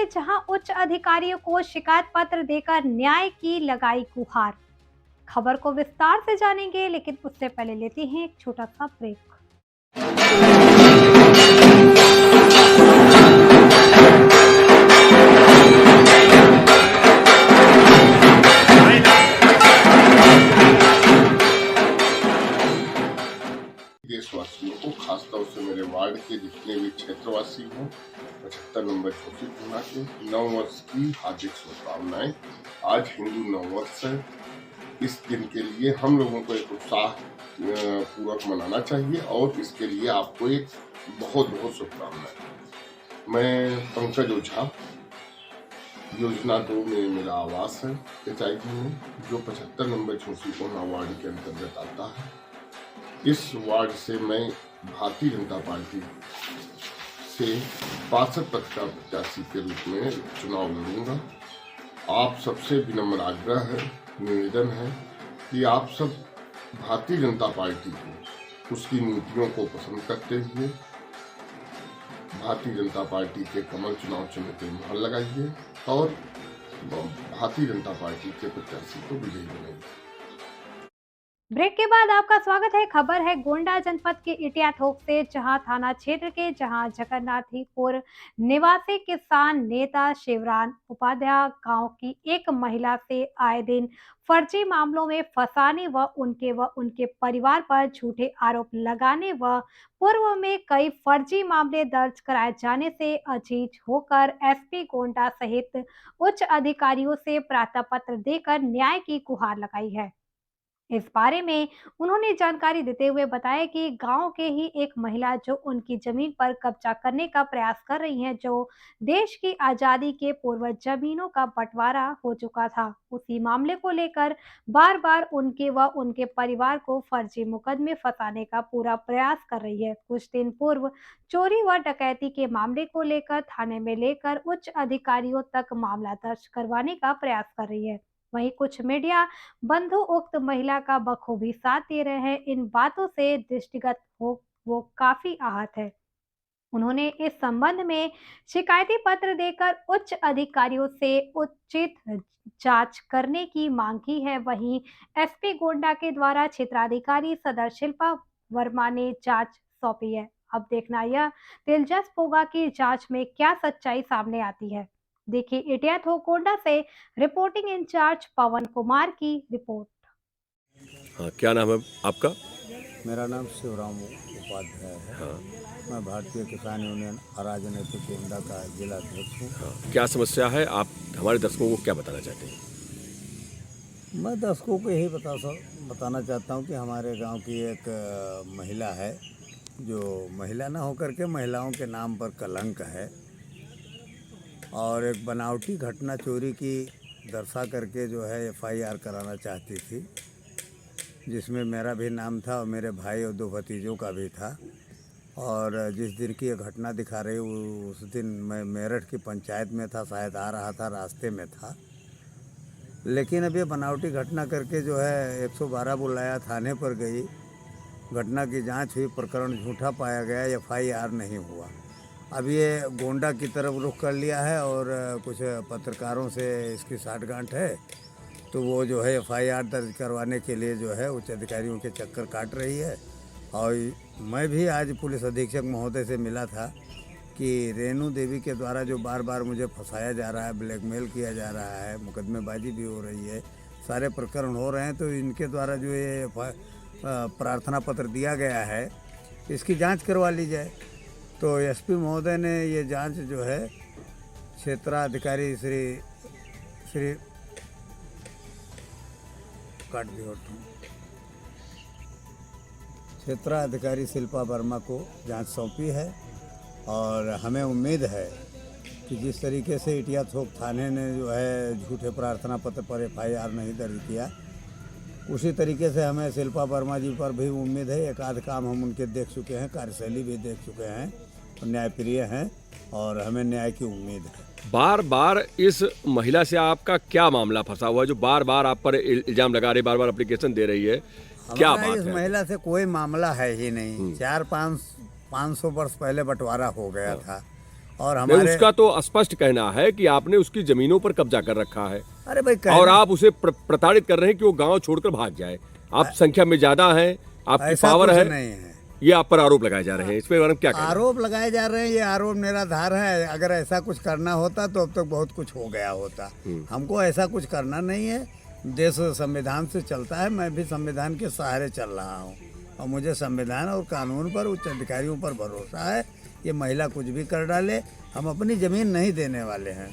जहां उच्च अधिकारियों को शिकायत पत्र देकर न्याय की लगाई गुहार। खबर को विस्तार से जानेंगे, लेकिन उससे पहले लेते हैं एक छोटा सा ब्रेक। देशवासियों को, खासतौर से मेरे वार्ड के जितने भी क्षेत्रवासी हों, 75 नंबर छोटी गुना के नव वर्ष की हार्दिक शुभकामनाएं। आज हिंदू नव वर्ष है। इस दिन के लिए हम लोगों को एक उत्साह पूर्वक मनाना चाहिए और इसके लिए आपको एक बहुत बहुत शुभकामनाएं। मैं पंकज ओझा, योजना 2 में मेरा आवास है HID में, जो 75 नंबर छोटी गुना वार्ड के अंतर्गत आता है। इस वार्ड से मैं भारतीय जनता पार्टी से 62 पद का प्रत्याशी के रूप में चुनाव लड़ूंगा। आप सबसे विनम्र आग्रह है, निवेदन है कि आप सब भारतीय जनता पार्टी को, उसकी नीतियों को पसंद करते हुए भारतीय जनता पार्टी के कमल चुनाव चिन्ह पर मुहर लगाइए और भारतीय जनता पार्टी के प्रत्याशी को विजयी बनाइए। ब्रेक के बाद आपका स्वागत है। खबर है गोंडा जनपद के इटिया थोक से, जहां थाना क्षेत्र के जगन्नाथीपुर निवासी किसान नेता शिवरान उपाध्याय गांव की एक महिला से आए दिन फर्जी मामलों में फंसाने व उनके परिवार पर झूठे आरोप लगाने व पूर्व में कई फर्जी मामले दर्ज कराए जाने से अजीज होकर SP गोंडा सहित उच्च अधिकारियों से प्रार्थना पत्र देकर न्याय की गुहार लगाई है। इस बारे में उन्होंने जानकारी देते हुए बताया कि गांव के ही एक महिला जो उनकी जमीन पर कब्जा करने का प्रयास कर रही हैं, जो देश की आजादी के पूर्व जमीनों का बंटवारा हो चुका था, उसी मामले को लेकर बार बार उनके व उनके परिवार को फर्जी मुकदमे फंसाने का पूरा प्रयास कर रही है। कुछ दिन पूर्व चोरी व डकैती के मामले को लेकर थाने में लेकर उच्च अधिकारियों तक मामला दर्ज करवाने का प्रयास कर रही है। वहीं कुछ मीडिया बंधु उक्त महिला का बखूबी साथ दे रहे हैं। इन बातों से दृष्टिगत हो वो काफी आहत है। उन्होंने इस संबंध में शिकायती पत्र देकर उच्च अधिकारियों से उचित जांच करने की मांग की है। वहीं SP गोंडा के द्वारा क्षेत्राधिकारी सदर शिल्पा वर्मा ने जांच सौंपी है। अब देखना यह दिलचस्प होगा कि जांच में क्या सच्चाई सामने आती है। देखिए इटिया गोंडा से रिपोर्टिंग इंचार्ज पवन कुमार की रिपोर्ट। हाँ, क्या नाम है आपका? मेरा नाम शिवराम उपाध्याय है। हाँ। मैं भारतीय किसान यूनियन राजनीतिक गोंडा का जिला अध्यक्ष हूँ। हाँ। क्या समस्या है? आप हमारे दर्शकों को क्या बताना चाहते हैं? मैं दर्शकों को यही बताना चाहता हूँ कि हमारे गांव की एक महिला है, जो महिला ना होकर के महिलाओं के नाम पर कलंक है और एक बनावटी घटना चोरी की दर्शा करके जो है FIR कराना चाहती थी, जिसमें मेरा भी नाम था और मेरे भाई और 2 भतीजों का भी था। और जिस दिन की ये घटना दिखा रही उस दिन मैं मेरठ की पंचायत में था, शायद आ रहा था, रास्ते में था। लेकिन अब ये बनावटी घटना करके जो है 112 बुलाया, थाने पर गई, घटना की जांच हुई, प्रकरण झूठा पाया गया, FIR नहीं हुआ। अब ये गोंडा की तरफ रुख कर लिया है और कुछ पत्रकारों से इसकी साठगांठ है, तो वो जो है FIR दर्ज करवाने के लिए जो है उच्च अधिकारियों के चक्कर काट रही है। और मैं भी आज पुलिस अधीक्षक महोदय से मिला था कि रेणु देवी के द्वारा जो बार बार मुझे फंसाया जा रहा है, ब्लैकमेल किया जा रहा है, मुकदमेबाजी भी हो रही है, सारे प्रकरण हो रहे हैं, तो इनके द्वारा जो ये प्रार्थना पत्र दिया गया है, इसकी जाँच करवा ली जाए। तो SP महोदय ने ये जांच जो है क्षेत्राधिकारी श्री क्षेत्राधिकारी शिल्पा वर्मा को जांच सौंपी है और हमें उम्मीद है कि जिस तरीके से इटिया थोक थाने ने जो है झूठे प्रार्थना पत्र पर FIR नहीं दर्ज किया, उसी तरीके से हमें शिल्पा वर्मा जी पर भी उम्मीद है। एक आध काम हम उनके देख चुके हैं, कार्यशैली भी देख चुके हैं, न्यायप्रिय हैं और हमें न्याय की उम्मीद है। बार बार इस महिला से आपका क्या मामला फंसा हुआ है, जो बार बार आप पर इल्जाम लगा रही, बार बार एप्लीकेशन दे रही है? क्या बात है? इस महिला से कोई मामला है ही नहीं। 400-500 वर्ष पहले बंटवारा हो गया था और नहीं, हमारे उसका तो स्पष्ट कहना है कि आपने उसकी जमीनों पर कब्जा कर रखा है अरे भाई और आप उसे प्रताड़ित कर रहे हैं कि वो गांव छोड़कर भाग जाए। आप संख्या में ज्यादा हैं, आपकी ऐसा पावर कुछ है, नहीं है। ये आप पर आरोप लगाए जा रहे हैं। इस पे क्या कहें? आरोप लगाए जा रहे हैं, ये आरोप निराधार है। अगर ऐसा कुछ करना होता तो अब तक बहुत कुछ हो गया होता। हमको ऐसा कुछ करना नहीं है। देश संविधान से चलता है, मैं भी संविधान के सहारे चल रहा हूँ और मुझे संविधान और कानून पर, उच्च अधिकारियों पर भरोसा है। ये महिला कुछ भी कर डाले, हम अपनी ज़मीन नहीं देने वाले हैं।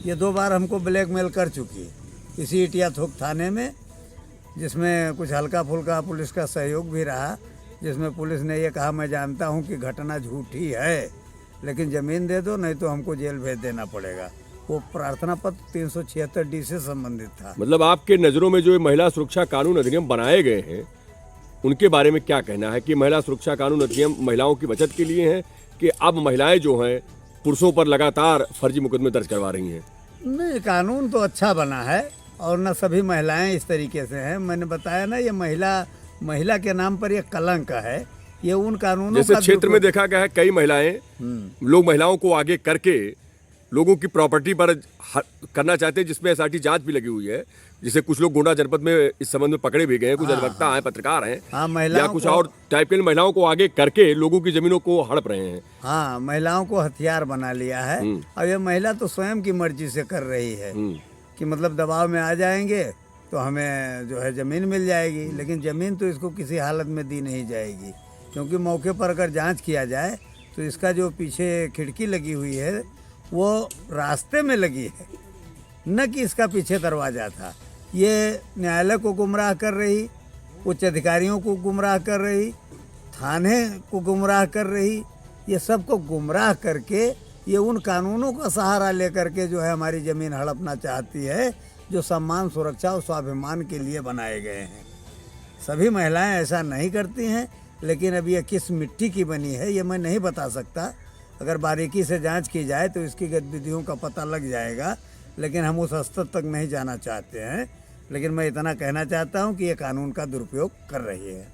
ये 2 बार हमको ब्लैकमेल कर चुकी है इसी इटिया थोक थाने में, जिसमें कुछ हल्का फुल्का पुलिस का सहयोग भी रहा, जिसमें पुलिस ने ये कहा मैं जानता हूँ कि घटना झूठी है, लेकिन ज़मीन दे दो नहीं तो हमको जेल भेज देना पड़ेगा। वो प्रार्थना पत्र 376D से संबंधित था। मतलब आपके नज़रों में जो ये महिला सुरक्षा कानून अधिनियम बनाए गए हैं उनके बारे में क्या कहना है कि महिला सुरक्षा कानून अधिनियम महिलाओं की बचत के लिए है कि अब महिलाएं जो हैं पुरुषों पर लगातार फर्जी मुकदमे दर्ज करवा रही हैं? नहीं, कानून तो अच्छा बना है और न सभी महिलाएं इस तरीके से हैं। मैंने बताया ना, ये महिला के नाम पर ये कलंक है। ये उन कानूनों जैसे का क्षेत्र में देखा गया है कई महिलाएं लोग महिलाओं को आगे करके लोगों की प्रॉपर्टी पर करना चाहते हैं, जिसमें एसआईटी जांच भी लगी हुई है। जिसे कुछ लोग गोंडा जनपद में इस संबंध में पकड़े भी गए हैं, कुछ अधिवक्ता हैं, पत्रकार हैं, या कुछ और टाइप के महिलाओं को आगे करके लोगों की जमीनों को हड़प रहे हैं। हाँ, महिलाओं को हथियार बना लिया है। और ये महिला तो स्वयं की मर्जी से कर रही है कि मतलब दबाव में आ जाएंगे तो हमें जो है ज़मीन मिल जाएगी, लेकिन ज़मीन तो इसको किसी हालत में दी नहीं जाएगी, क्योंकि मौके पर अगर जांच किया जाए तो इसका जो पीछे खिड़की लगी हुई है वो रास्ते में लगी है, न कि इसका पीछे दरवाज़ा था। ये न्यायालय को गुमराह कर रही, उच्च अधिकारियों को गुमराह कर रही, थाने को गुमराह कर रही। ये सबको गुमराह करके ये उन कानूनों का सहारा लेकर के जो है हमारी ज़मीन हड़पना चाहती है, जो सम्मान, सुरक्षा और स्वाभिमान के लिए बनाए गए हैं। सभी महिलाएं ऐसा नहीं करती हैं, लेकिन अब ये किस मिट्टी की बनी है ये मैं नहीं बता सकता। अगर बारीकी से जांच की जाए तो इसकी गतिविधियों का पता लग जाएगा, लेकिन हम उस स्तर तक नहीं जाना चाहते हैं। लेकिन मैं इतना कहना चाहता हूं कि ये कानून का दुरुपयोग कर रही है।